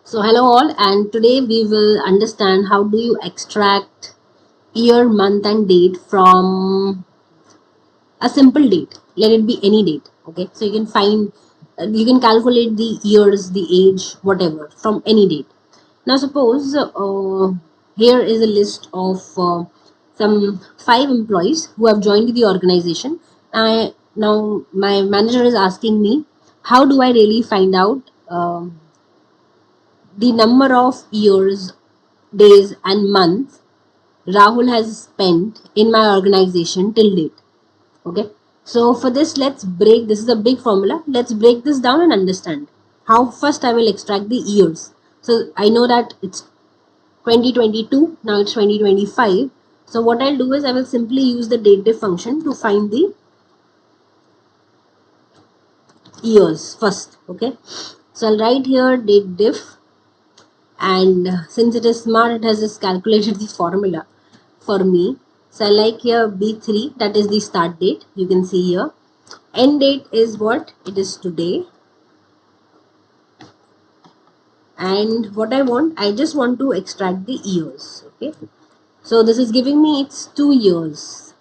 So hello all, and today we will understand how do you extract year, month and date from a simple date. Let it be any date. Okay, so you can find, you can calculate the years, the age, whatever from any date. Now suppose here is a list of some 5 employees who have joined the organization. Now my manager is asking me, how do I really find out the number of years, days and months Rahul has spent in my organization till date. Okay. So for this, this is a big formula. Let's break this down and understand how first I will extract the years. So I know that it's 2022, now it's 2025. So what I'll do is I will simply use the DATEDIF function to find the years first. Okay. So I'll write here DATEDIF, and since it is smart, it has just calculated the formula for me. So I like here B3, that is the start date. You can see here. End date is what? It is today. And what I just want to extract the years. Okay. So this is giving me it's 2 years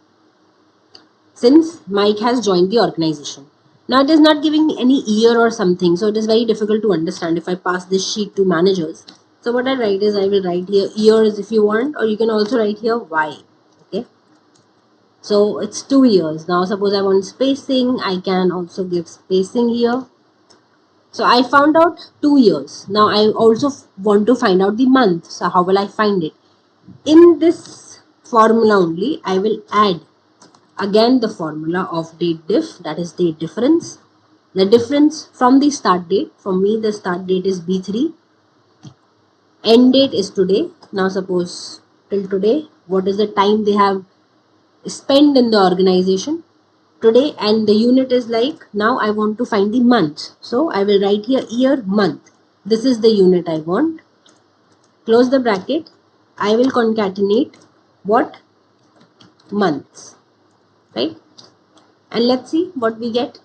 since Mike has joined the organization. Now it is not giving me any year or something, so it is very difficult to understand if I pass this sheet to managers. So what I write is I will write here years if you want, or you can also write here Y. Okay. So it's 2 years. Now suppose I want spacing, I can also give spacing here. So I found out 2 years. Now I also want to find out the month. So how will I find it? In this formula only, I will add again the formula of date diff, that is date difference. The difference from the start date, for me the start date is B3. End date is today. Now suppose till today, what is the time they have spent in the organization today, and the unit is like, now I want to find the month. So I will write here year, month. This is the unit I want. Close the bracket. I will concatenate what? Months. Right? And let's see what we get.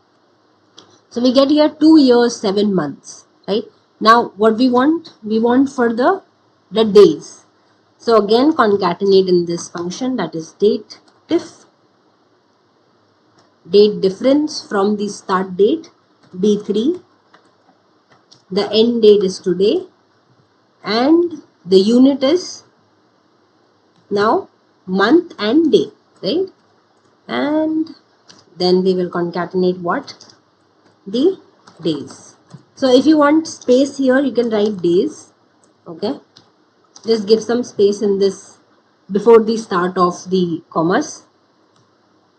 So we get here 2 years, 7 months. Right? Now what we want? We want for the days. So again concatenate in this function, that is date diff. Date difference from the start date B3, the end date is today, and the unit is now month and day, right? And then we will concatenate what? The days. So if you want space here, you can write days. Okay, just give some space in this before the start of the commas.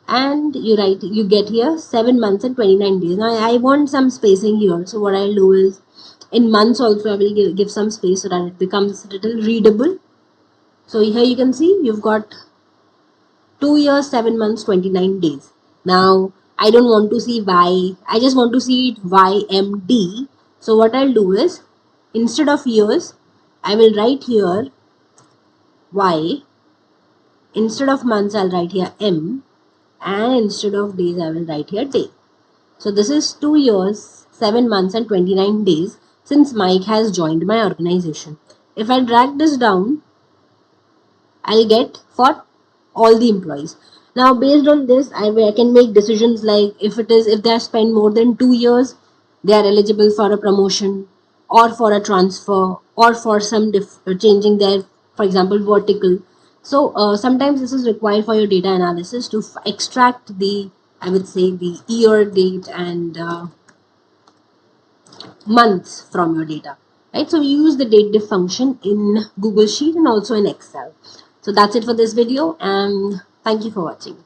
And you get here 7 months and 29 days. Now I want some spacing here, so what I'll do is in months also I will give some space so that it becomes a little readable. So here you can see you've got 2 years, 7 months, 29 days. Now I don't want to see Y, I just want to see it YMD. So what I'll do is, instead of years, I will write here Y. Instead of months, I'll write here M. And instead of days, I will write here day. So this is 2 years, 7 months and 29 days since Mike has joined my organization. If I drag this down, I'll get for all the employees. Now based on this, I can make decisions like if they have spent more than 2 years, they are eligible for a promotion or for a transfer or for some changing their, for example, vertical. So sometimes this is required for your data analysis to extract the, I would say, the year, date and months from your data. Right? So we use the DATEDIF function in Google Sheet and also in Excel. So that's it for this video, and thank you for watching.